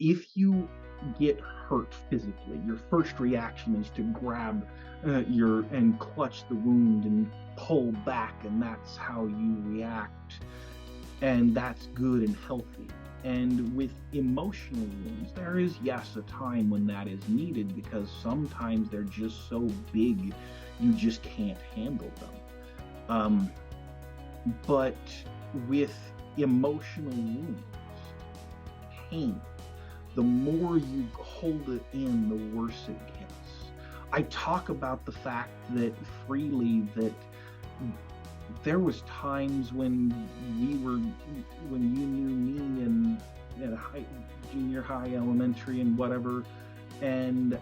if you get hurt physically, your first reaction is to grab your and clutch the wound and pull back, and that's how you react, and that's good and healthy. And with emotional wounds, there is, yes, a time when that is needed because sometimes they're just so big you just can't handle them. Um, but with emotional wounds, pain, the more you hold it in, the worse it gets. I talk about the fact that freely that there was times when when you knew me and at junior high, elementary, and whatever, and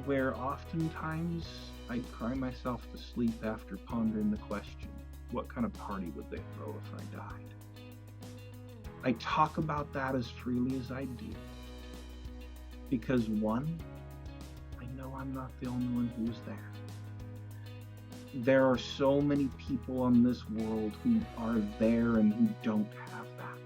where oftentimes I'd cry myself to sleep after pondering the question, what kind of party would they throw if I died? I talk about that as freely as I do because, one, I know I'm not the only one who's there. There are so many people on this world who are there and who don't have that.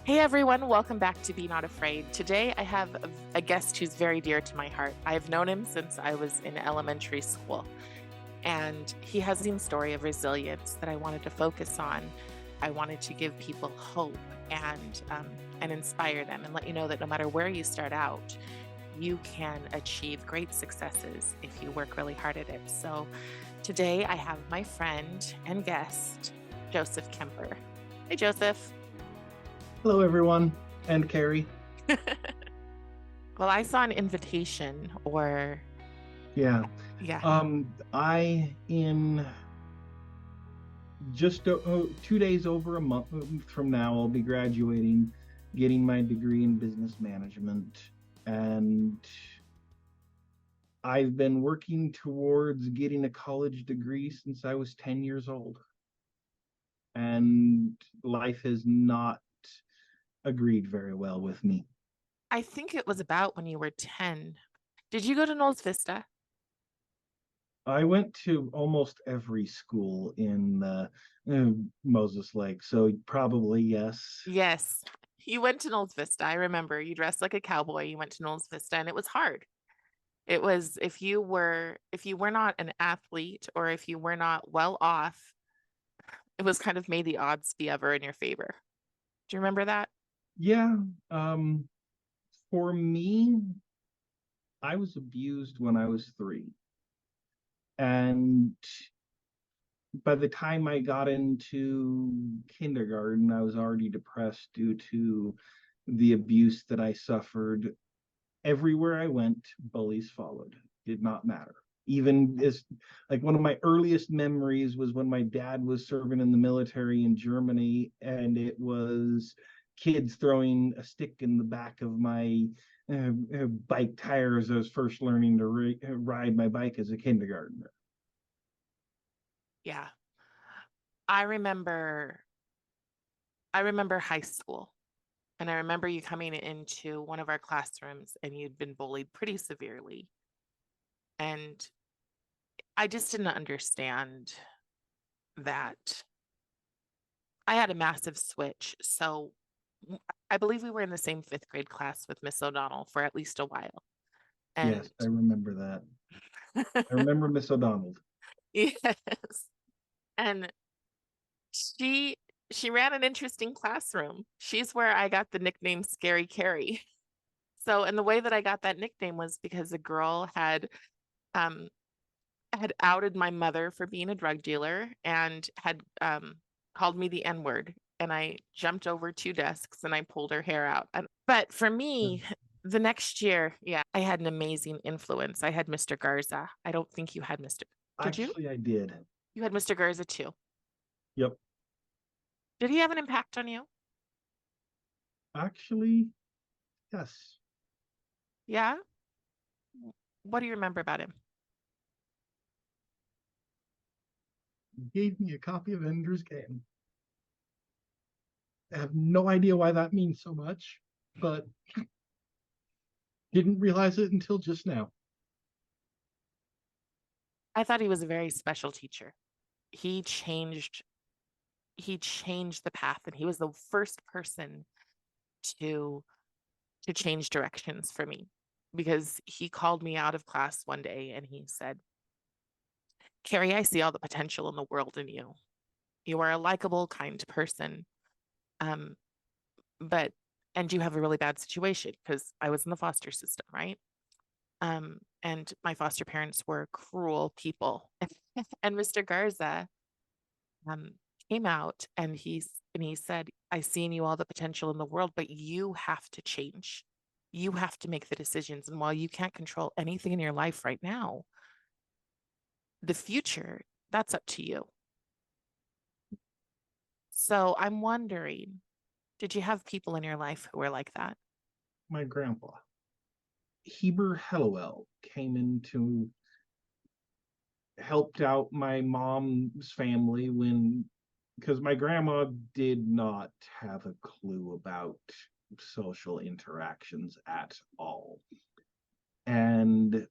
Hey everyone, welcome back to Be Not Afraid. Today I have a guest who's very dear to my heart. I've known him since I was in elementary school, and he has a story of resilience that I wanted to focus on. I wanted to give people hope and inspire them and let you know that no matter where you start out, you can achieve great successes if you work really hard at it. So today I have my friend and guest, Joseph Kemper. Hey, Joseph. Hello, everyone, and Carrie. Well, I saw an invitation or... Yeah. Yeah. I, in just 2 days over a month from now, I'll be graduating, getting my degree in business management. And I've been working towards getting a college degree since I was 10 years old. And life has not agreed very well with me. I think it was about when you were 10. Did you go to Knowles Vista? I went to almost every school in Moses Lake, so probably yes. Yes. You went to Knowles Vista. I remember you dressed like a cowboy. You went to Knowles Vista and it was hard. It was if you were not an athlete or if you were not well off, it was kind of made the odds be ever in your favor. Do you remember that? Yeah. For me, I was abused when I was 3. And by the time I got into kindergarten, I was already depressed due to the abuse that I suffered. Everywhere I went, bullies followed. Did not matter. Even as like one of my earliest memories was when my dad was serving in the military in Germany, and it was kids throwing a stick in the back of my bike tire as I was first learning to ride my bike as a kindergartner. Yeah. I remember I remember high school. And I remember you coming into one of our classrooms and you'd been bullied pretty severely. And I just didn't understand that. I had a massive switch. So I believe we were in the same fifth grade class with Miss O'Donnell for at least a while. Yes, And I remember that. I remember Miss O'Donnell. yes. And she she ran an interesting classroom. She's where I got the nickname Scary Carrie. So, and the way that I got that nickname was because a girl um had outed my mother for being a drug dealer and had called me the N-word. And I jumped over 2 desks and I pulled her hair out. But for me, the next year, yeah, I had an amazing influence. I had Mr. Garza. I don't think you had Mr. Did you? Actually, I did. You had Mr. Garza too. Yep. Did he have an impact on you? Actually, yes. Yeah. What do you remember about him? Gave me a copy of Ender's Game. I have no idea why that means so much, but didn't realize it until just now. I thought he was a very special teacher. He changed he changed the path, and he was the first person to change directions for me, because he called me out of class one day and he said, "Carrie, I see all the potential in the world in you. You are a likable, kind person. Um, but and you have a really bad situation," because I was in the foster system, right? And my foster parents were cruel people. And Mr. Garza um, came out and he said, "I see in you all the potential in the world, but you have to change. You have to make the decisions. And while you can't control anything in your life right now, the future, that's up to you." So I'm wondering, did you have people in your life who were like that? My grandpa, Heber Hellowell, came into helped out my mom's family when because my grandma did not have a clue about social interactions at all. And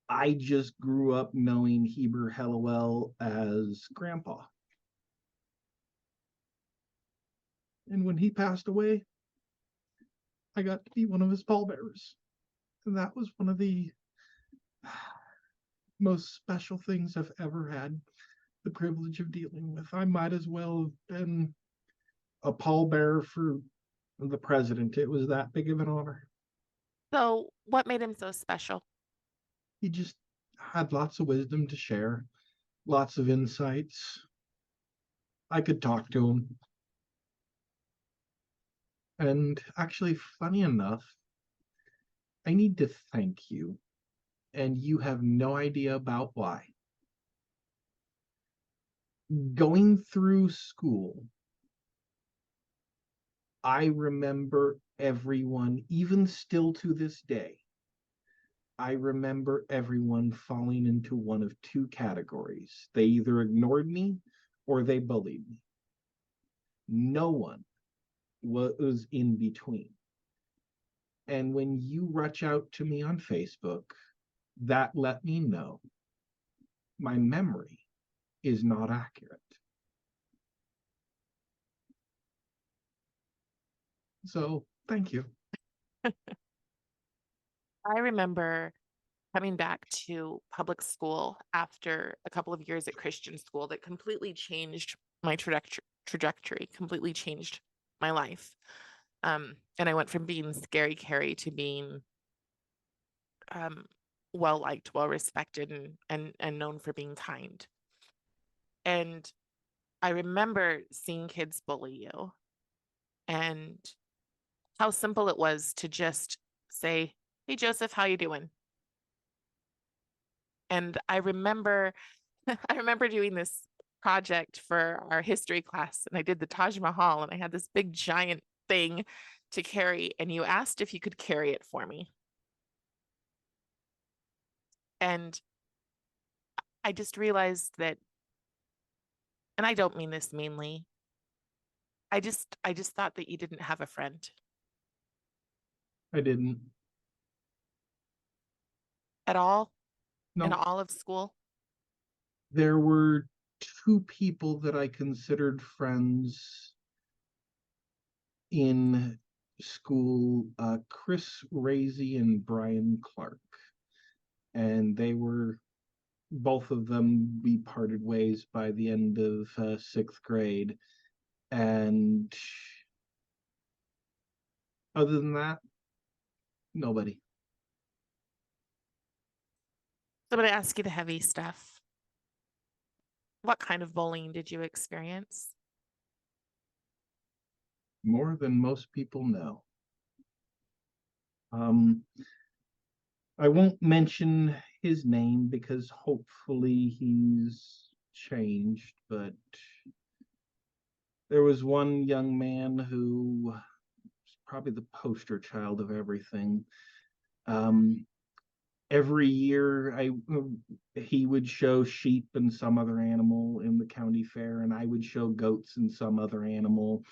I just grew up knowing Heber Hellowell as grandpa. And when he passed away, I got to be one of his pallbearers. And that was one of the most special things I've ever had the privilege of dealing with. I might as well have been a pallbearer for the president. It was that big of an honor. So what made him so special? He just had lots of wisdom to share, lots of insights. I could talk to him. And actually, funny enough, I need to thank you, and you have no idea about why. Going through school, I remember everyone, even still to this day, I remember everyone falling into one of two categories. They either ignored me or they bullied me. No one was in between. And when you reach out to me on Facebook, that let me know my memory is not accurate. So thank you. I remember coming back to public school after a couple of years at Christian school that completely changed my trajectory, completely changed my life. And I went from being scary Carrie to being um, well liked, well respected, and known for being kind. And I remember seeing kids bully you and how simple it was to just say, "Hey Joseph, how you doing?" And I remember I remember doing this project for our history class, and I did the Taj Mahal, and I had this big giant thing to carry, and you asked if you could carry it for me. And I just realized that, and I don't mean this meanly, I just thought that you didn't have a friend I didn't. at all in No, all of school. there were two people that I considered friends in school, Chris Razy and Brian Clark. And they were both of them, we parted ways by the end of sixth grade. And other than that, nobody. So I'm going to ask you the heavy stuff. What kind of bullying did you experience? More than most people know. Um, I won't mention his name because hopefully he's changed, but there was one young man who was probably the poster child of everything. Um, every year, he would show sheep and some other animal in the county fair, and I would show goats and some other animal.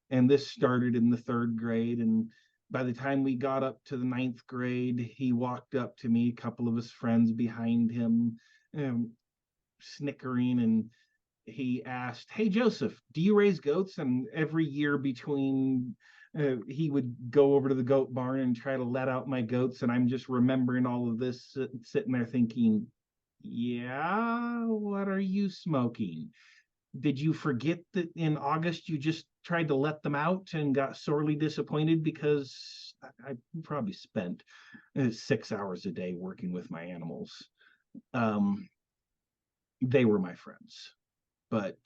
And this started in the third grade, and by the time we got up to the ninth grade, he walked up to me, a couple of his friends behind him, um, snickering, and he asked, "Hey, Joseph, do you raise goats?" And every year between he would go over to the goat barn and try to let out my goats. And I'm just remembering all of this, sitting there thinking, yeah, what are you smoking? Did you forget that in August you just tried to let them out and got sorely disappointed? Because I probably spent 6 hours a day working with my animals. Um, they were my friends, but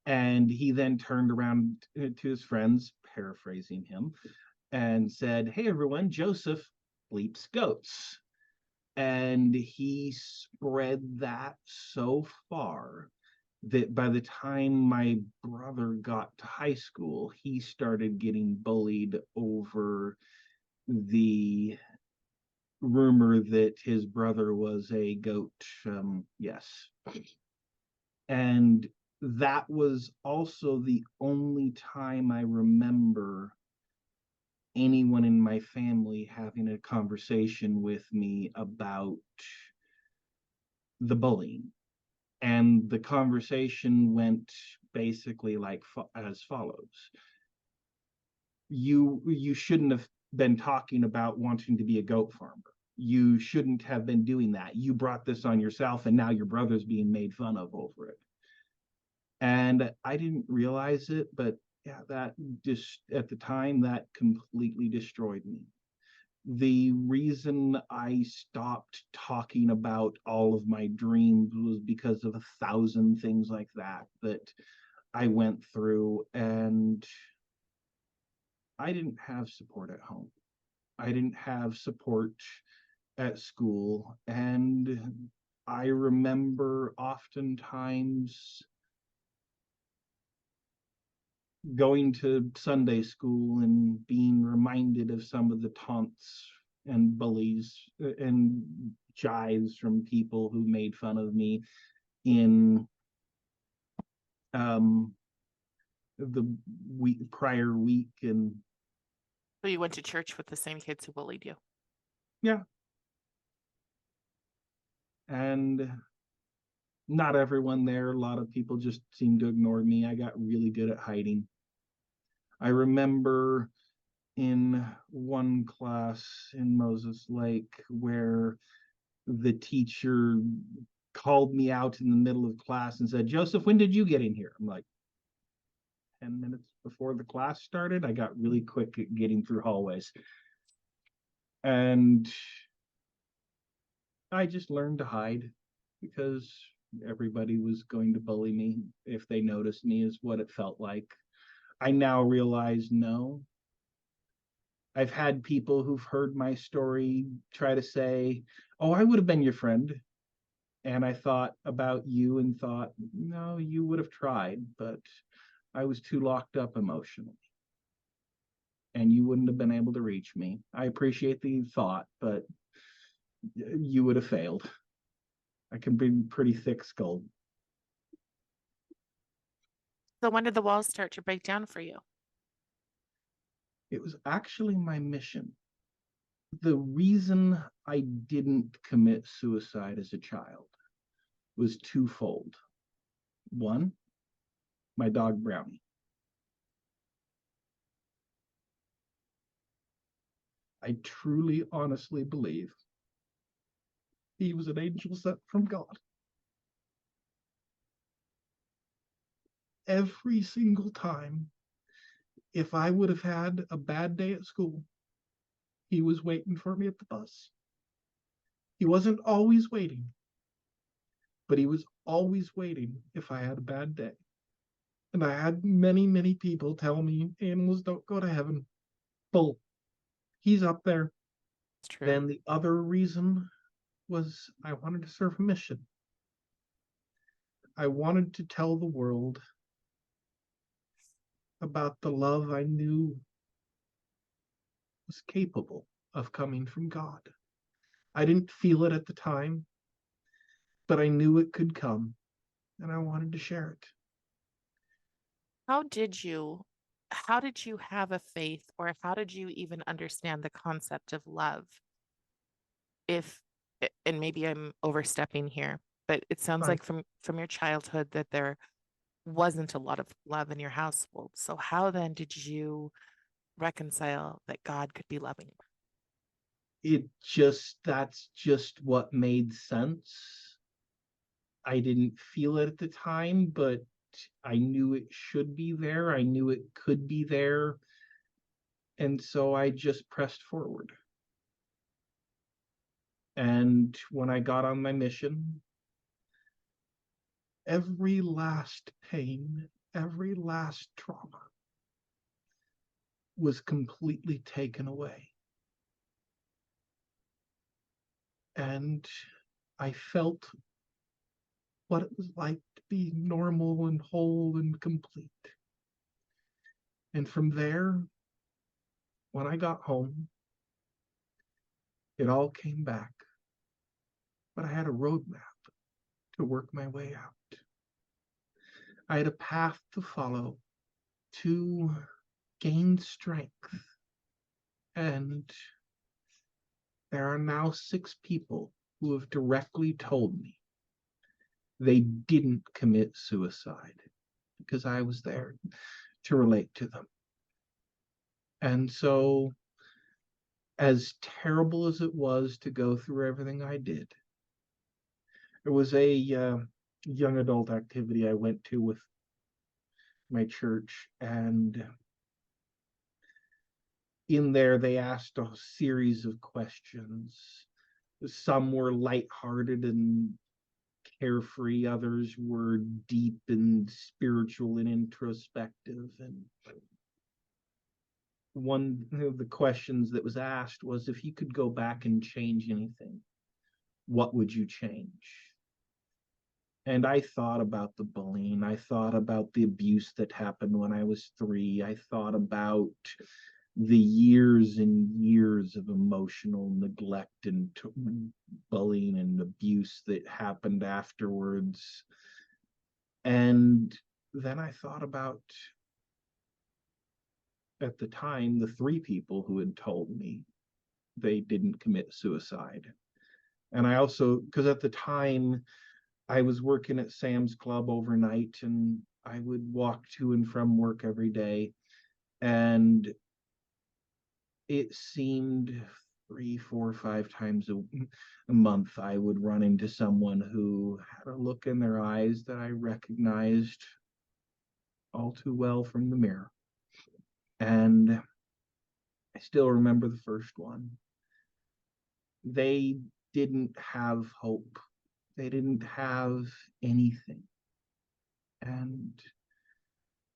and he then turned around to his friends, paraphrasing him, and said, "Hey, everyone, Joseph bleeps goats." And he spread that so far that by the time my brother got to high school, he started getting bullied over the rumor that his brother was a goat. Yes. And that was also the only time I remember anyone in my family having a conversation with me about the bullying. And the conversation went basically like as follows: you shouldn't have been talking about wanting to be a goat farmer. You shouldn't have been doing that. You brought this on yourself, and now your brother's being made fun of over it. And I didn't realize it, but yeah, that just at the time that completely destroyed me. The reason I stopped talking about all of my dreams was because of 1,000 things like that I went through, and I didn't have support at home. I didn't have support at school, and I remember oftentimes going to Sunday school and being reminded of some of the taunts and bullies and jives from people who made fun of me in um, the prior week. And So you went to church with the same kids who bullied you? yeah, and not everyone there. A lot of people just seemed to ignore me. I got really good at hiding. I remember in one class in Moses Lake where the teacher called me out in the middle of class and said, "Joseph, when did you get in here?" I'm like, 10 minutes before the class started. I got really quick at getting through hallways. And I just learned to hide because everybody was going to bully me if they noticed me, is what it felt like. I now realize no. I've had people who've heard my story try to say, "Oh, I would have been your friend." And I thought about you and thought, no, you would have tried, but I was too locked up emotionally and you wouldn't have been able to reach me. I appreciate the thought, but you would have failed. I can be pretty thick skulled. So when did the walls start to break down for you? It was actually my mission. The reason I didn't commit suicide as a child was twofold. One, my dog Brownie. I truly, honestly believe he was an angel sent from God. Every single time, if I would have had a bad day at school, he was waiting for me at the bus. He wasn't always waiting, but he was always waiting if I had a bad day. And I had many, many people tell me animals don't go to heaven. Bull. He's up there. It's true. Then the other reason was I wanted to serve a mission. I wanted to tell the world about the love I knew was capable of coming from God. I didn't feel it at the time, but I knew it could come, and I wanted to share it. How did you how did you have a faith, or how did you even understand the concept of love? If, and maybe I'm overstepping here, but it sounds Right. like from your childhood that there wasn't a lot of love in your household. So how then did you reconcile that God could be loving? That's just what made sense. I didn't feel it at the time, but I knew it should be there. I knew it could be there. And so I just pressed forward. And when I got on my mission, every last pain, every last trauma was completely taken away. And I felt what it was like to be normal and whole and complete. And from there, when I got home, it all came back. But I had a roadmap to work my way out. I had a path to follow to gain strength. And there are now 6 people who have directly told me they didn't commit suicide because I was there to relate to them. And so, as terrible as it was to go through everything I did, there was a young adult activity I went to with my church, and in there they asked a series of questions. Some were lighthearted and carefree, others were deep and spiritual and introspective. And one of the questions that was asked was, if you could go back and change anything, what would you change? And I thought about the bullying. I thought about the abuse that happened when I was 3. I thought about the years and years of emotional neglect and bullying and abuse that happened afterwards. And then I thought about, at the time, the 3 people who had told me they didn't commit suicide. And I also, because at the time I was working at Sam's Club overnight, and I would walk to and from work every day. And it seemed 3, 4, 5 times a month I would run into someone who had a look in their eyes that I recognized all too well from the mirror. And I still remember the first one. They didn't have hope. They didn't have anything. And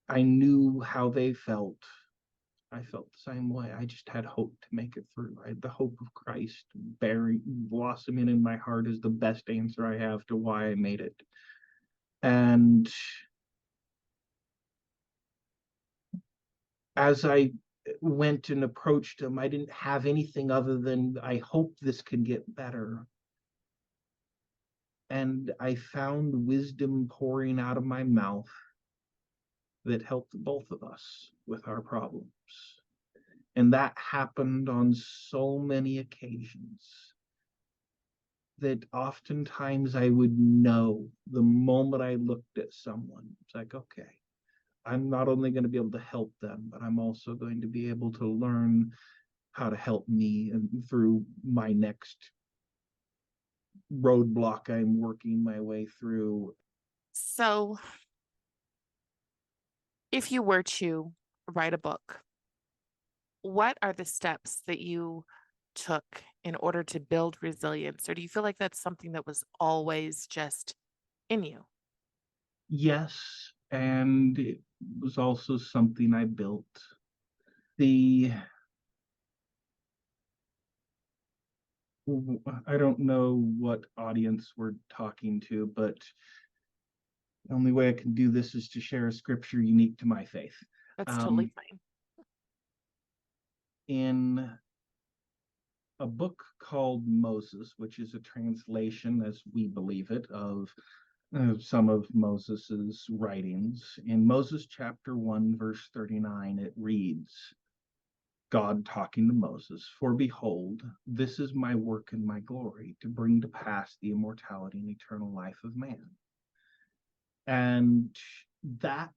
I knew how they felt. I felt the same way. I just had hope to make it through. I had the hope of Christ blossoming in my heart is the best answer I have to why I made it. And as I went and approached him, I didn't have anything other than, I hope this can get better. And I found wisdom pouring out of my mouth that helped both of us with our problems. And that happened on so many occasions that oftentimes I would know the moment I looked at someone. It's like, okay, I'm not only going to be able to help them, but I'm also going to be able to learn how to help me and through my next roadblock I'm working my way through. So, if you were to write a book, what are the steps that you took in order to build resilience? Or do you feel like that's something that was always just in you? Yes, and it was also something I built. The I don't know what audience we're talking to, but the only way I can do this is to share a scripture unique to my faith. That's totally Um, fine. in a book called Moses, which is a translation, as we believe it, of some of Moses's writings. In Moses chapter 1, verse 39, it reads, God talking to Moses, for behold, this is my work and my glory, to bring to pass the immortality and eternal life of man. And that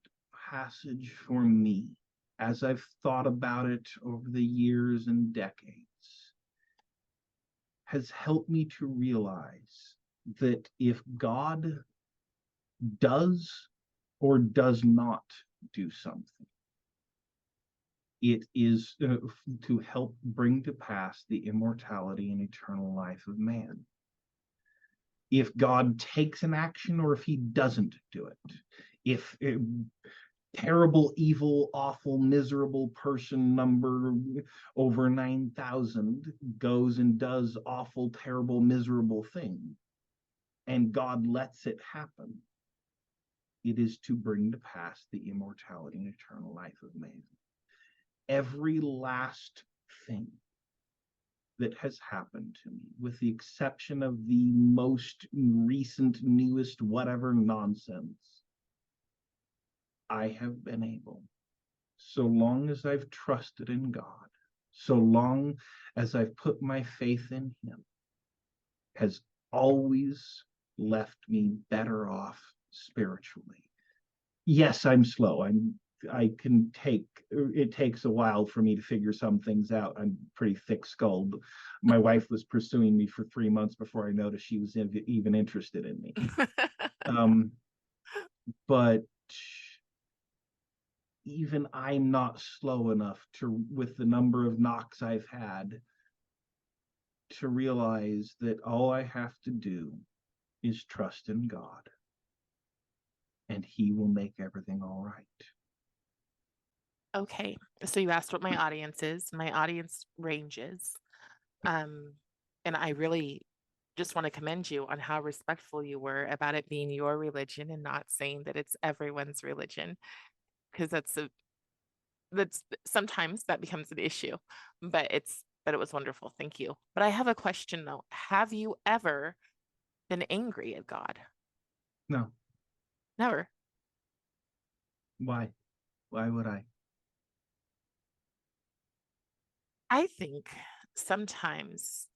passage for me, as I've thought about it over the years and decades, has helped me to realize that if God does or does not do something, it is to help bring to pass the immortality and eternal life of man. If God takes an action or if he doesn't do it, if terrible, evil, awful, miserable person number over 9,000 goes and does awful, terrible, miserable thing, and God lets it happen, it is to bring to pass the immortality and eternal life of man. Every last thing that has happened to me, with the exception of the most recent, newest, whatever nonsense, I have been able, so long as I've trusted in God, so long as I've put my faith in him, has always left me better off spiritually. Yes, I'm slow. It takes a while for me to figure some things out. I'm pretty thick-skulled. My wife was pursuing me for 3 months before I noticed she was even interested in me. But even I'm not slow enough to, with the number of knocks I've had, to realize that all I have to do is trust in God, and he will make everything all right. Okay, so you asked what my audience is. My audience ranges. And I really just want to commend you on how respectful you were about it being your religion and not saying that it's everyone's religion, because that's sometimes that becomes an issue, but it was wonderful. Thank you. But I have a question though. Have you ever been angry at God? No. Never. Why? Why would I? I think sometimes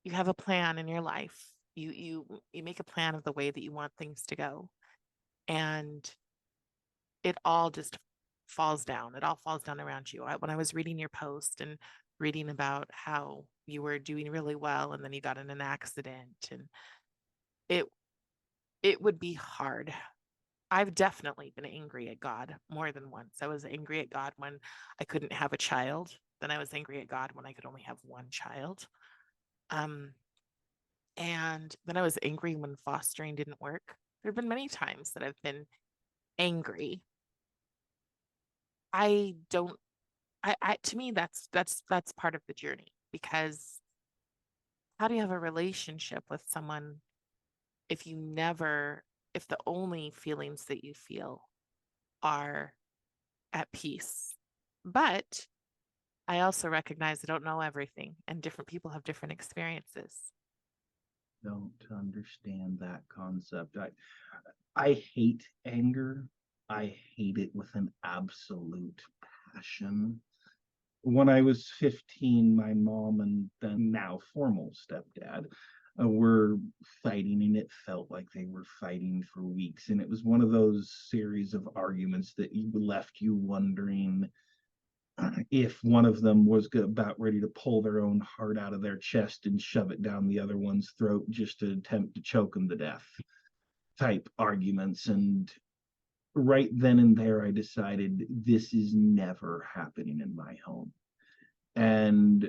you have a plan in your life. You make a plan of the way that you want things to go, and it all just falls down. It all falls down around you. When I was reading your post and reading about how you were doing really well and then you got in an accident, and it it would be hard. I've definitely been angry at God more than once. I was angry at God when I couldn't have a child. Then I was angry at God when I could only have one child. Um, and then I was angry when fostering didn't work. There have been many times that I've been angry. I don't I to me that's part of the journey, because how do you have a relationship with someone if if the only feelings that you feel are at peace? But I also recognize I don't know everything, and different people have different experiences. Don't understand that concept. I hate anger. I hate it with an absolute passion. When I was 15, my mom and then now formal stepdad were fighting, and it felt like they were fighting for weeks. And it was one of those series of arguments that left you wondering if one of them was about ready to pull their own heart out of their chest and shove it down the other one's throat just to attempt to choke them to death type arguments. And right then and there, I decided this is never happening in my home. And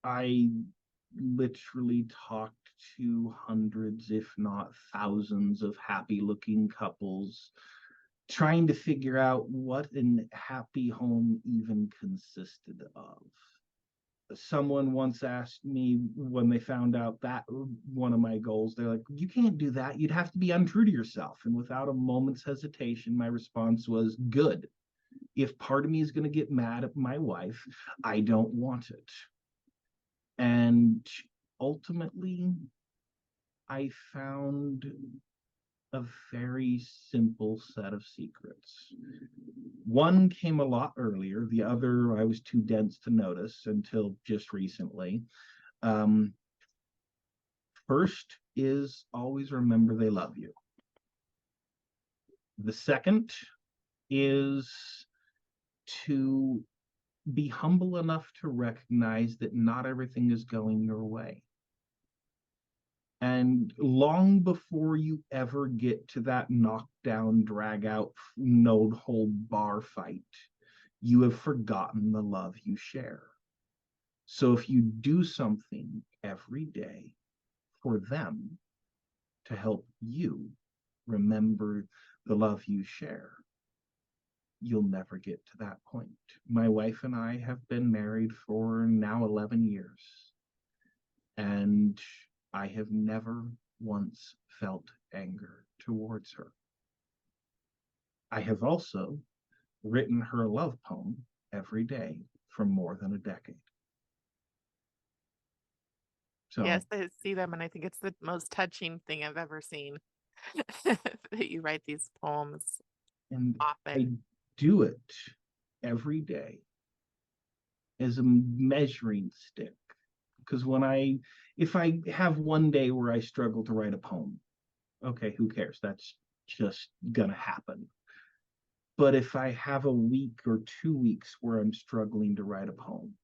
I literally talked to hundreds, if not thousands, of happy looking couples trying to figure out what a happy home even consisted of. Someone once asked me, when they found out that one of my goals, they're like, you can't do that. You'd have to be untrue to yourself. And without a moment's hesitation, my response was, good. If part of me is going to get mad at my wife, I don't want it. And ultimately, I found a very simple set of secrets. One came a lot earlier, the other I was too dense to notice until just recently. Um, First is always remember they love you. The second is to be humble enough to recognize that not everything is going your way. And long before you ever get to that knockdown, drag out, no hold bar fight, you have forgotten the love you share. So if you do something every day for them to help you remember the love you share, you'll never get to that point. My wife and I have been married for now 11 years, and I have never once felt anger towards her. I have also written her a love poem every day for more than a decade. Yes, So, I see them, and I think it's the most touching thing I've ever seen. That you write these poems and I often. do it every day as a measuring stick. Because if I have one day where I struggle to write a poem, okay, who cares? That's just gonna happen. But if I have a week or 2 weeks where I'm struggling to write a poem,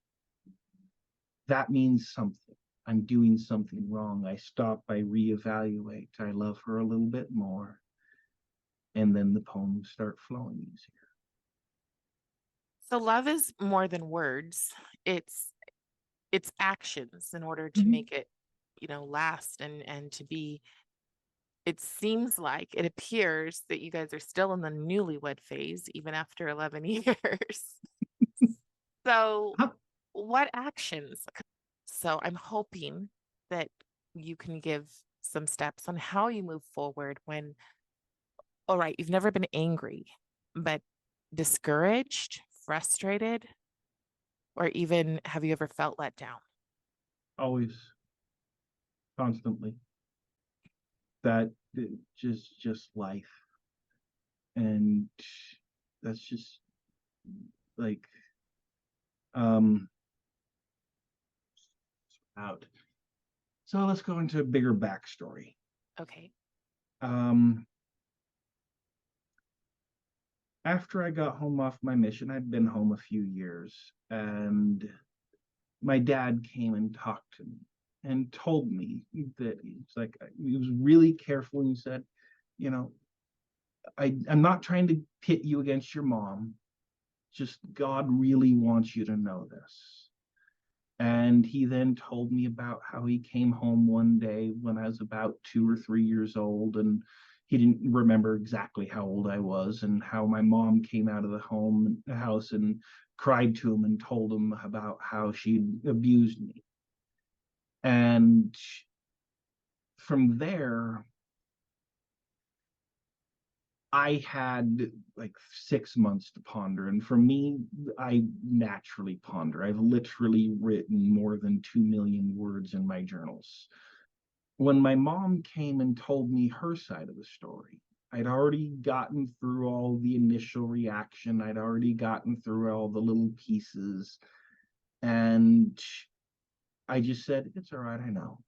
that means something. I'm doing something wrong. I stop, I reevaluate, I love her a little bit more, and then the poems start flowing easier. So love is more than words. It's it's actions in order to Mhm. make it, last and to be. It seems like it appears that you guys are still in the newlywed phase even after 11 years. So Huh. what actions? So I'm hoping that you can give some steps on how you move forward when, all right, you've never been angry, but discouraged, frustrated, or even have you ever felt let down? Always, constantly. That just life, and that's just like um out. So let's go into a bigger backstory. Okay. Um, After I got home off my mission, I'd been home a few years, and my dad came and talked to me and told me that he was really careful, and he said, you know, I'm not trying to pit you against your mom. Just God really wants you to know this. And he then told me about how he came home one day when I was about 2 or 3 years old, and he didn't remember exactly how old I was, and how my mom came out of the house and cried to him and told him about how she'd abused me. And from there, I had like 6 months to ponder. And for me, I naturally ponder. I've literally written more than 2 million words in my journals. When my mom came and told me her side of the story, I'd already gotten through all the initial reaction, I'd already gotten through all the little pieces. And I just said, it's all right, I know.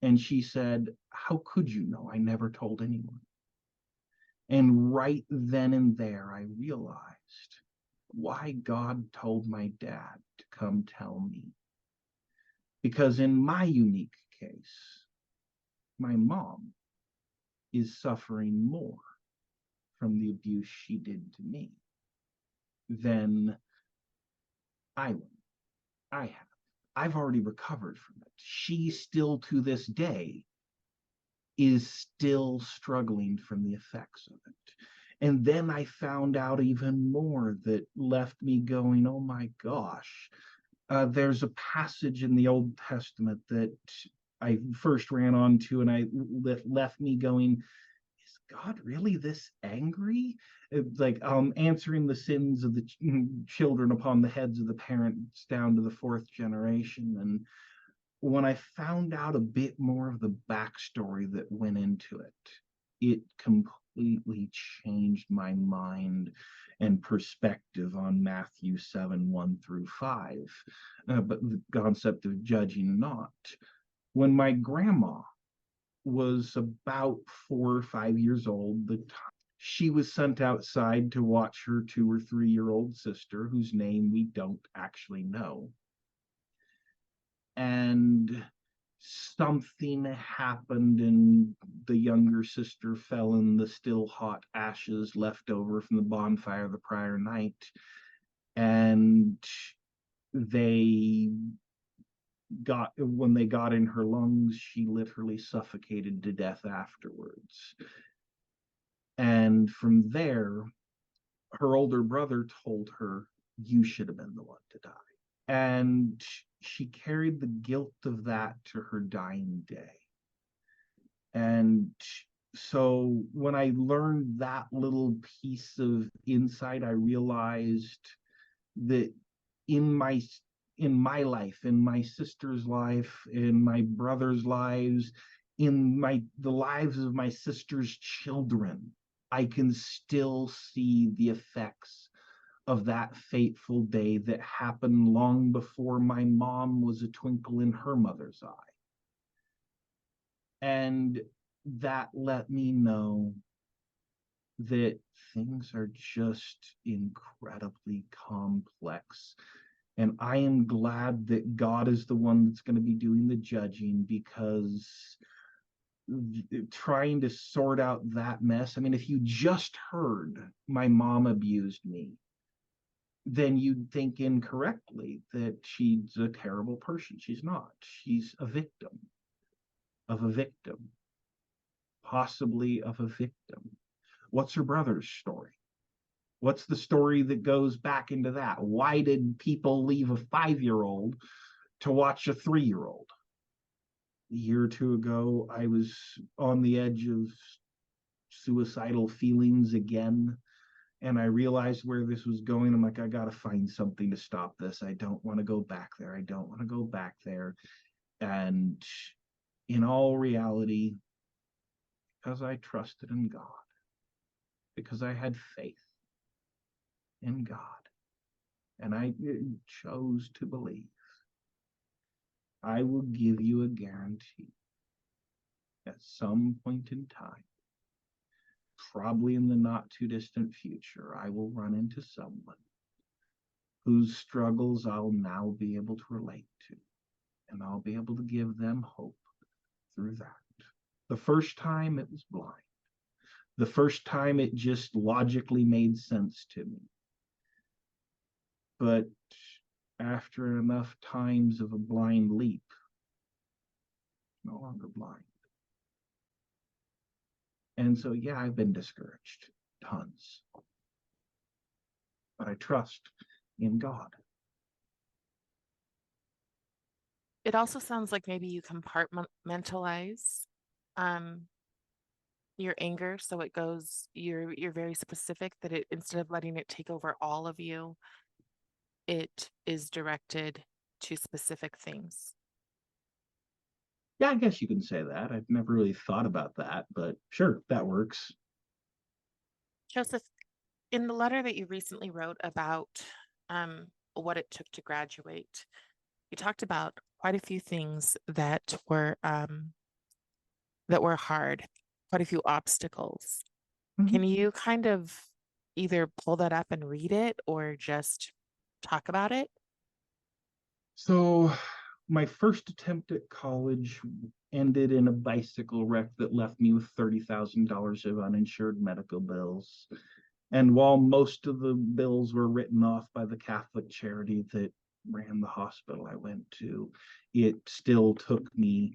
And she said, how could you know? I never told anyone. And right then and there, I realized why God told my dad to come tell me. Because in my unique case, my mom is suffering more from the abuse she did to me than I would. I have. I've already recovered from it. She still to this day is still struggling from the effects of it. And then I found out even more that left me going, oh my gosh. There's a passage in the Old Testament that I first ran onto, and that left me going, is God really this angry? It's like answering the sins of the children upon the heads of the parents down to the fourth generation. And when I found out a bit more of the backstory that went into it, it completely changed my mind and perspective on Matthew 7, 1 through 5. But the concept of judging not. When my grandma was about 4 or 5 years old, she was sent outside to watch her 2 or 3 year old sister, whose name we don't actually know. And something happened, and the younger sister fell in the still hot ashes left over from the bonfire the prior night. And when they got in her lungs, she literally suffocated to death afterwards. And from there, her older brother told her, "You should have been the one to die." And she carried the guilt of that to her dying day. And so when I learned that little piece of insight, I realized that in my life, in my sister's life, in my brother's lives, in the lives of my sister's children, I can still see the effects of that fateful day that happened long before my mom was a twinkle in her mother's eye. And that let me know that things are just incredibly complex. And I am glad that God is the one that's going to be doing the judging, because trying to sort out that mess, I mean, if you just heard my mom abused me, then you'd think incorrectly that she's a terrible person. She's not. She's a victim of a victim, possibly of a victim. What's her brother's story? What's the story that goes back into that? Why did people leave a 5-year-old to watch a 3-year-old? A year or two ago, I was on the edge of suicidal feelings again, and I realized where this was going. I'm like, I got to find something to stop this. I don't want to go back there. I don't want to go back there. And in all reality, because I trusted in God, because I had faith in God, and I chose to believe, I will give you a guarantee at some point in time, probably in the not too distant future, I will run into someone whose struggles I'll now be able to relate to, and I'll be able to give them hope through that. The first time it was blind. The first time it just logically made sense to me. But after enough times of a blind leap, no longer blind. And so, yeah, I've been discouraged, tons. But I trust in God. It also sounds like maybe you compartmentalize your anger, so it goes, you're very specific, that it, instead of letting it take over all of you, it is directed to specific things. Yeah, I guess you can say that. I've never really thought about that, but sure, that works. Joseph, in the letter that you recently wrote about what it took to graduate, you talked about quite a few things that were hard, quite a few obstacles. Can you kind of either pull that up and read it, or just talk about it? So my first attempt at college ended in a bicycle wreck that left me with $30,000 of uninsured medical bills. And while most of the bills were written off by the Catholic charity that ran the hospital I went to, it still took me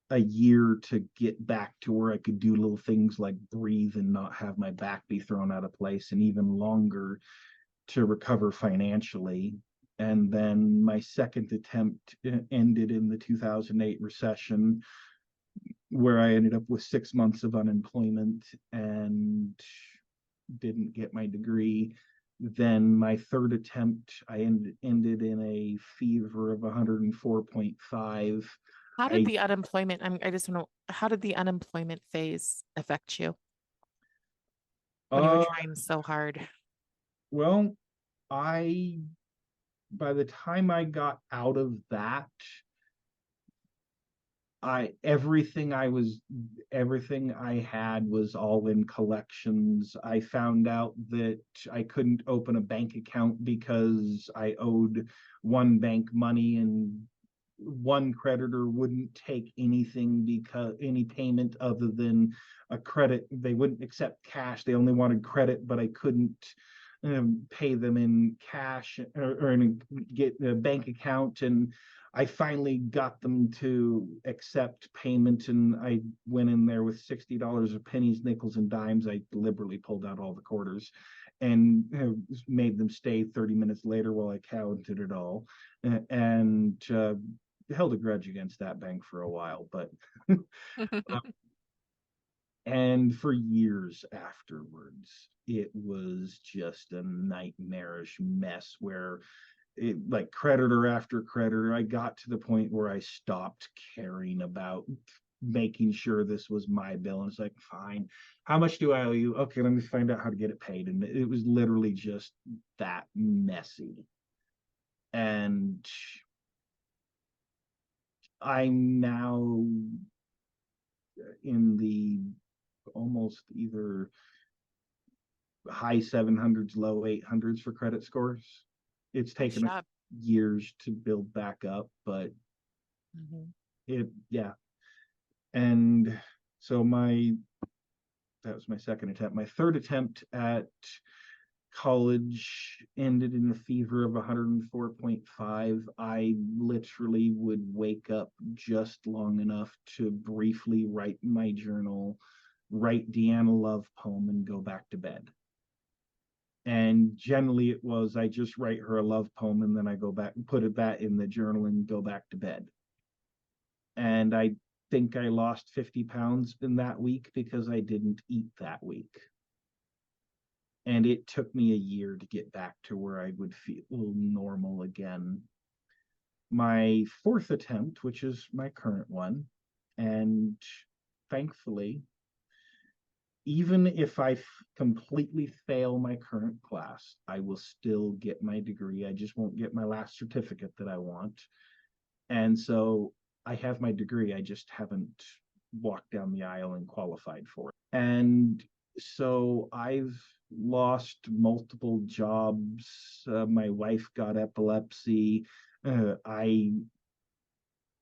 a year to get back to where I could do little things like breathe and not have my back be thrown out of place, and even longer to recover financially. And then my second attempt ended in the 2008 recession, where I ended up with 6 months of unemployment and didn't get my degree. Then my third attempt, I ended in a fever of 104.5, How did I the unemployment, I just want to, how did the unemployment phase affect you when you were uh trying so hard? well, I by the time I got out of that, I everything I had was all in collections. I found out that I couldn't open a bank account because I owed one bank money, and one creditor wouldn't take anything, because any payment other than a credit. They wouldn't accept cash. They only wanted credit, but I couldn't pay them in cash, get a bank account. And I finally got them to accept payment, and I went in there with $60 of pennies, nickels, and dimes. I deliberately pulled out all the quarters and made them stay 30 minutes later while I counted it all, and held a grudge against that bank for a while. But and for years afterwards, it was just a nightmarish mess where like creditor after creditor. I got to the point where I stopped caring about making sure this was my bill. And it's like, fine, how much do I owe you? Okay, let me find out how to get it paid. And it was literally just that messy. And I'm now in the almost either high 700s, low 800s for credit scores. It's Nice taken job. years to build back up, but Mhm. yeah. And so that was my second attempt. My third attempt at college ended in a fever of 104.5. I literally would wake up just long enough to briefly write in my journal, write Deanna Love poem, and go back to bed. And generally it was, I just write her a love poem and then I go back and put that in the journal and go back to bed. And I think I lost 50 pounds in that week because I didn't eat that week. And it took me a year to get back to where I would feel normal again. My fourth attempt, which is my current one, and thankfully, even if I completely fail my current class, I will still get my degree. I just won't get my last certificate that I want. And so I have my degree. I just haven't walked down the aisle and qualified for it. And so I've lost multiple jobs. My wife got epilepsy. I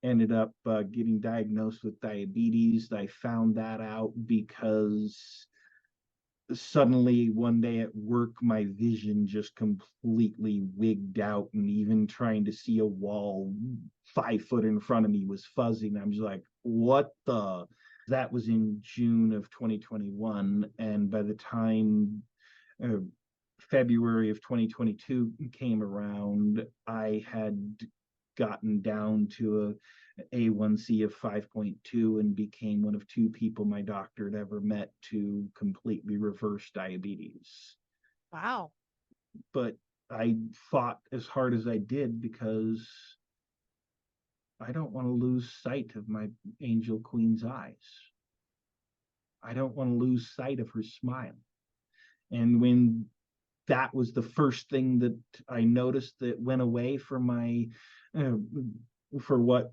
ended up getting diagnosed with diabetes. I found that out because suddenly one day at work, my vision just completely wigged out, and even trying to see a wall 5 foot in front of me was fuzzy. And I'm just like, what the? That was in June of 2021. And by the time uh, February of 2022 came around, I had gotten down to A1C of 5.2 and became one of two people my doctor had ever met to completely reverse diabetes. Wow. But I fought as hard as I did because I don't want to lose sight of my angel queen's eyes. I don't want to lose sight of her smile. And when that was the first thing that I noticed that went away from my uh, for what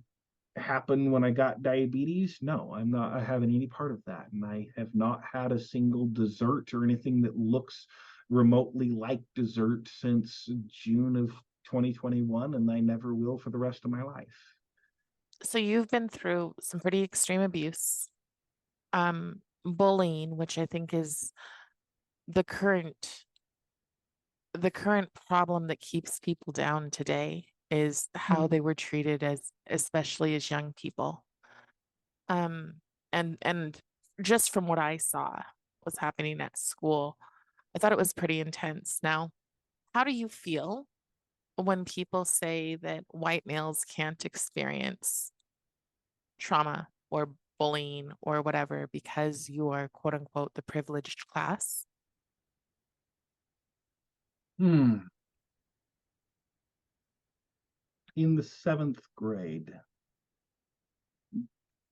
happened when I got diabetes. No, I'm not having any part of that. And I have not had a single dessert or anything that looks remotely like dessert since June of 2021, and I never will for the rest of my life. So you've been through some pretty extreme abuse, bullying, which I think is the current the current problem that keeps people down today is how Hmm. they were treated as especially as young people. Um, and just from what I saw was happening at school, I thought it was pretty intense. Now, how do you feel when people say that white males can't experience trauma or bullying or whatever because you are quote unquote the privileged class? Hmm. In the seventh grade,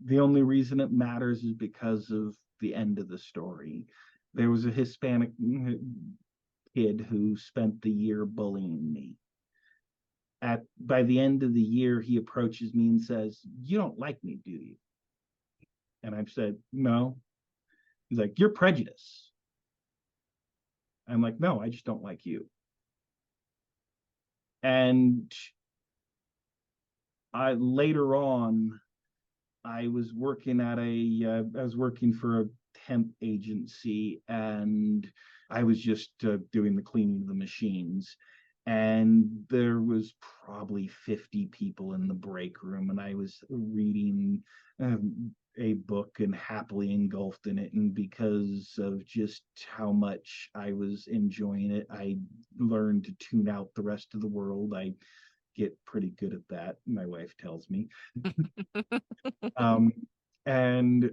The only reason it matters is because of the end of the story. There was a Hispanic kid who spent the year bullying me. By the end of the year, he approaches me and says, "You don't like me, do you?" And I've said, "No." He's like, "You're prejudiced." I'm like, "No, I just don't like you." And later on, I was working I was working for a temp agency, and I was just doing the cleaning of the machines. And there was probably 50 people in the break room, and I was reading a book and happily engulfed in it. And because of just how much I was enjoying it, I learned to tune out the rest of the world. I get pretty good at that, my wife tells me. Um, and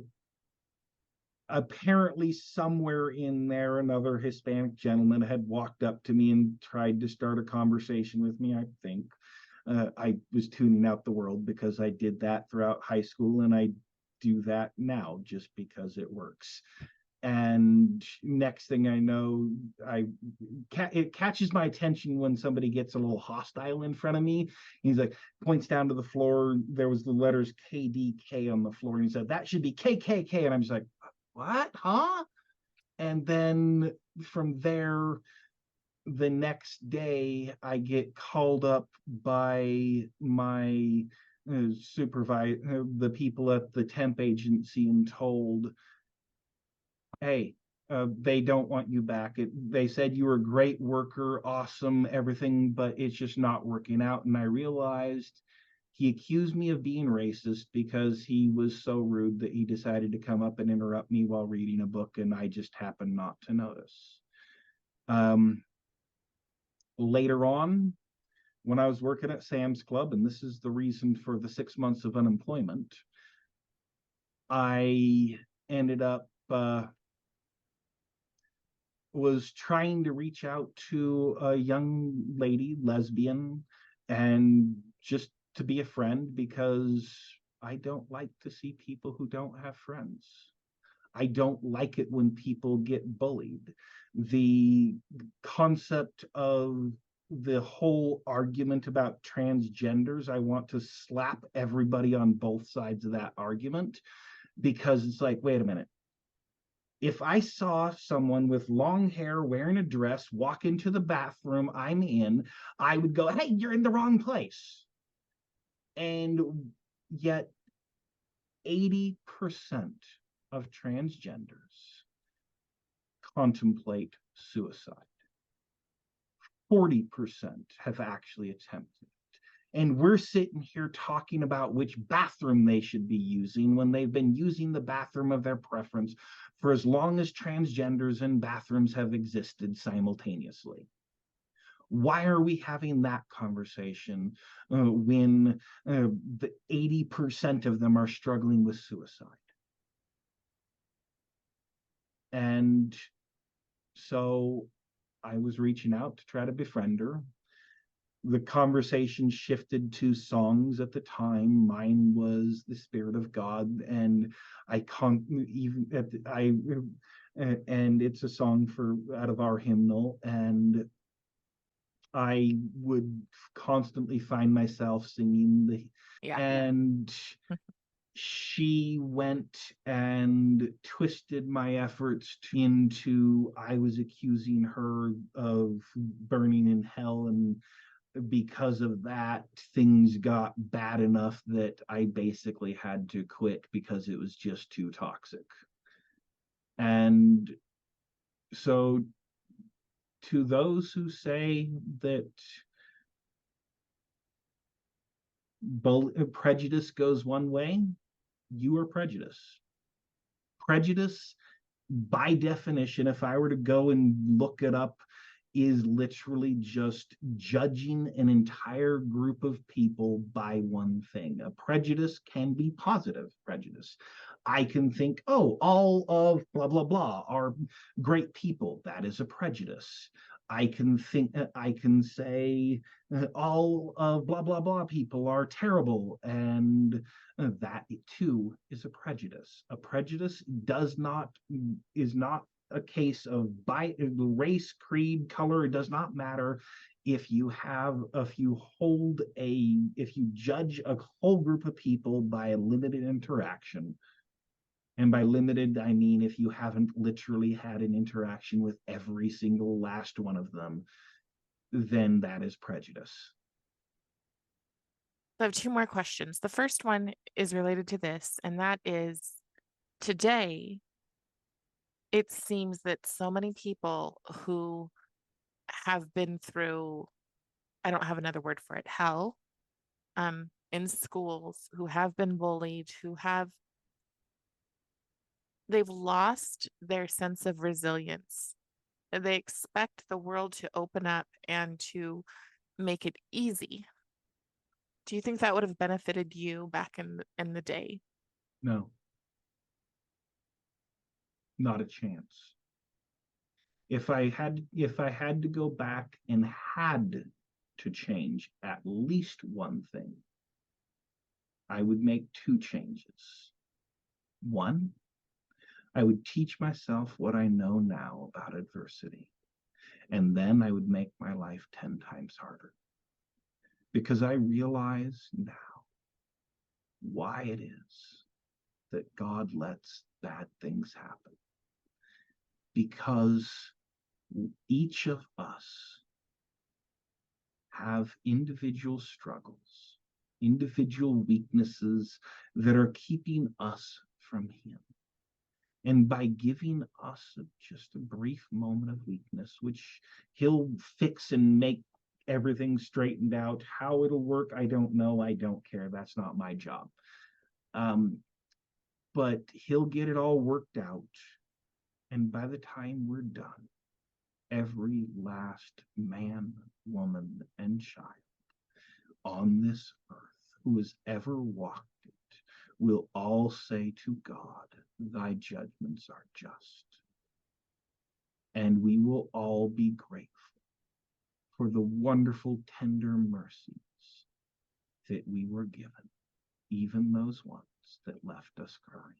apparently, somewhere in there, another Hispanic gentleman had walked up to me and tried to start a conversation with me, I think. I was tuning out the world because I did that throughout high school, and I do that now just because it works. And next thing I know, it catches my attention when somebody gets a little hostile in front of me. He's like, points down to the floor. There was the letters KDK on the floor, and he said, "That should be KKK." And I'm just like, "What? Huh?" And then from there, the next day, I get called up by my supervisor, the people at the temp agency, and told, "Hey, they don't want you back. They said you were a great worker, awesome, everything, but it's just not working out." And I realized he accused me of being racist because he was so rude that he decided to come up and interrupt me while reading a book, and I just happened not to notice. Um, Later on, when I was working at Sam's Club, and this is the reason for the 6 months of unemployment, I ended up was trying to reach out to a young lady, lesbian, and just to be a friend, because I don't like to see people who don't have friends. I don't like it when people get bullied. The concept of the whole argument about transgenders, I want to slap everybody on both sides of that argument, because it's like, wait a minute. If I saw someone with long hair wearing a dress walk into the bathroom I'm in, I would go, "Hey, you're in the wrong place." And yet 80% of transgenders contemplate suicide. 40% have actually attempted. And we're sitting here talking about which bathroom they should be using when they've been using the bathroom of their preference for as long as transgenders and bathrooms have existed simultaneously. Why are we having that conversation when the 80% of them are struggling with suicide? And so I was reaching out to try to befriend her. The conversation shifted to songs at the time. Mine was "The Spirit of God," and and it's a song for out of our hymnal, and I would constantly find myself singing the, Yeah. and she went and twisted my efforts into, I was accusing her of burning in hell, and because of that, things got bad enough that I basically had to quit because it was just too toxic. And so, to those who say that prejudice goes one way, you are prejudiced. Prejudice, by definition, if I were to go and look it up, is literally just judging an entire group of people by one thing. A prejudice can be positive prejudice. I can think, oh, all of blah, blah, blah are great people. That is a prejudice. I can say all of blah blah blah people are terrible, and that too is a prejudice. A prejudice does not is not a case of by race, creed, color. It does not matter if you if you judge a whole group of people by a limited interaction. And by limited, I mean if you haven't literally had an interaction with every single last one of them, then that is prejudice. I have two more questions. The first one is related to this, and that is today, it seems that so many people who have been through, I don't have another word for it, hell, in schools, who have been bullied, they've lost their sense of resilience. They expect the world to open up and to make it easy. Do you think that would have benefited you back in the day? No, not a chance. If I had to go back and had to change at least one thing, I would make two changes. One, I would teach myself what I know now about adversity, and then I would make my life 10 times harder. Because I realize now why it is that God lets bad things happen. Because each of us have individual struggles, individual weaknesses that are keeping us from Him. And by giving us just a brief moment of weakness, which He'll fix and make everything straightened out, how it'll work, I don't know. I don't care. That's not my job. But He'll get it all worked out. And by the time we're done, every last man, woman, and child on this earth who has ever walked it will all say to God, thy judgments are just. And we will all be grateful for the wonderful, tender mercies that we were given, even those ones that left us crying.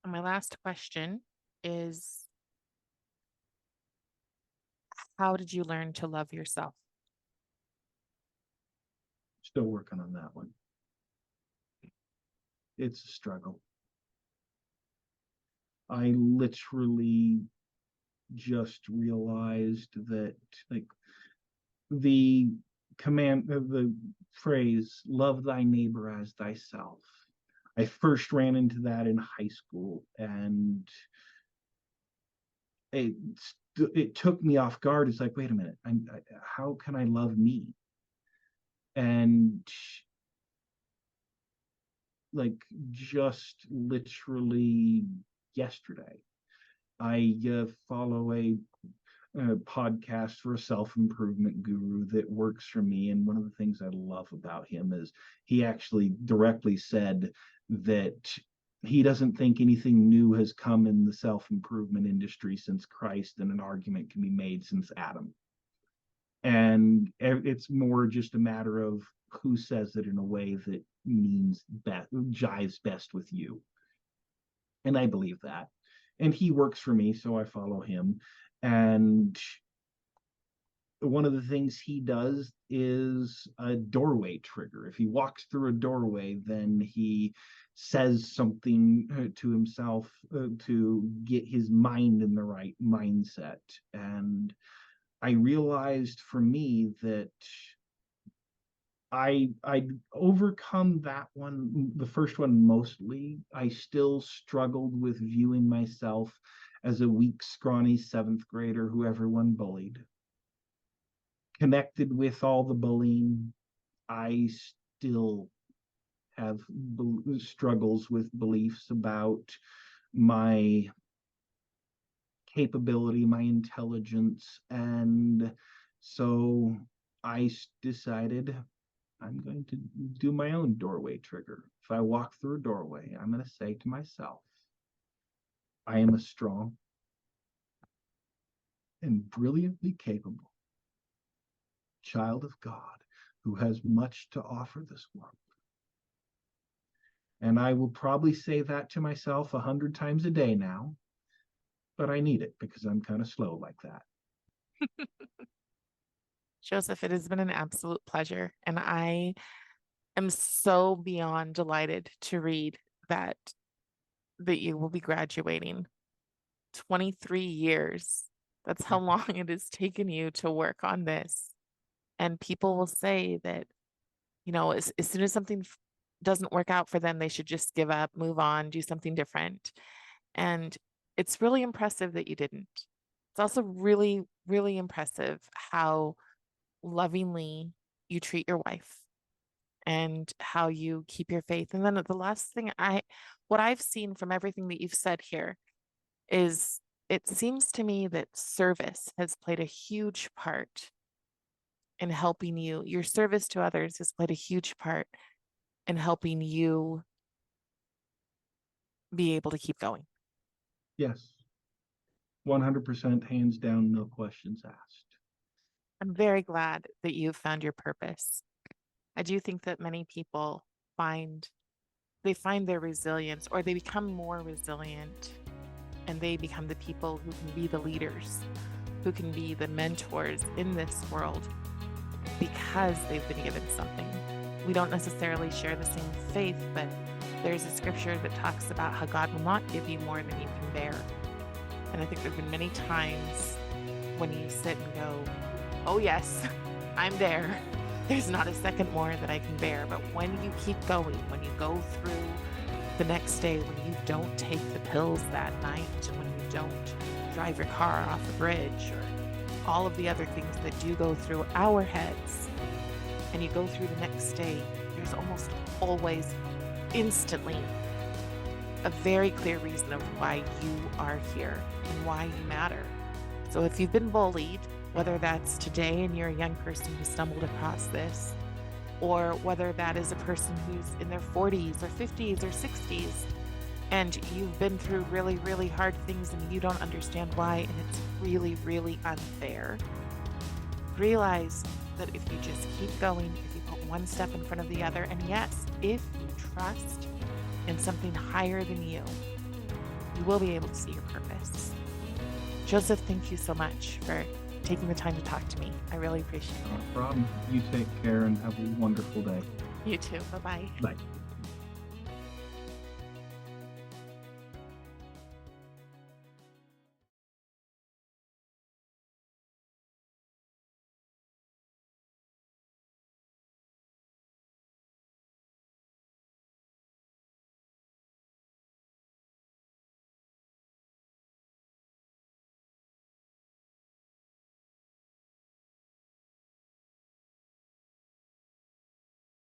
And my last question is, how did you learn to love yourself? Still working on that one. It's a struggle. I literally just realized that, like, the the phrase, love thy neighbor as thyself. I first ran into that in high school, and it took me off guard. It's like, wait a minute, how can I love me? And like just literally yesterday, I follow a podcast for a self-improvement guru that works for me, and one of the things I love about him is he actually directly said that he doesn't think anything new has come in the self-improvement industry since Christ, and an argument can be made since Adam. And it's more just a matter of who says it in a way that means best, jives best with you. And I believe that. And he works for me, so I follow him. And one of the things he does is a doorway trigger. If he walks through a doorway, then he says something to himself to get his mind in the right mindset. And I realized for me that I'd overcome that one, the first one mostly. I still struggled with viewing myself as a weak, scrawny seventh grader who everyone bullied. Connected with all the bullying, I still have struggles with beliefs about my capability, my intelligence, and so I decided I'm going to do my own doorway trigger. If I walk through a doorway, I'm going to say to myself, I am a strong, and brilliantly capable child of God who has much to offer this world. And I will probably say that to myself 100 times a day now, but I need it because I'm kind of slow like that. Joseph, it has been an absolute pleasure. And I am so beyond delighted to read that you will be graduating. 23 years. That's how long it has taken you to work on this. And people will say that, as soon as something doesn't work out for them, they should just give up, move on, do something different. And it's really impressive that you didn't. It's also really, really impressive how lovingly you treat your wife and how you keep your faith. And then the last thing what I've seen from everything that you've said here is it seems to me that service has played a huge part in helping you. Your service to others has played a huge part in helping you be able to keep going. Yes. 100% hands down, no questions asked. I'm very glad that you've found your purpose. I do think that many people find their resilience, or they become more resilient, and they become the people who can be the leaders, who can be the mentors in this world because they've been given something. We don't necessarily share the same faith, but there's a scripture that talks about how God will not give you more than you can bear. And I think there have been many times when you sit and go, oh yes, I'm there. There's not a second more that I can bear. But when you keep going, when you go through the next day, when you don't take the pills that night, when you don't drive your car off a bridge, or all of the other things that do go through our heads, and you go through the next day, there's almost always instantly a very clear reason of why you are here and why you matter. So if you've been bullied, whether that's today and you're a young person who stumbled across this, or whether that is a person who's in their 40s or 50s or 60s, and you've been through really, really hard things and you don't understand why, and it's really, really unfair, realize that if you just keep going, if you put one step in front of the other, and yes, if you trust in something higher than you will be able to see your purpose. Joseph, thank you so much for taking the time to talk to me. I really appreciate it. No problem. You take care and have a wonderful day. You too. Bye-bye. Bye.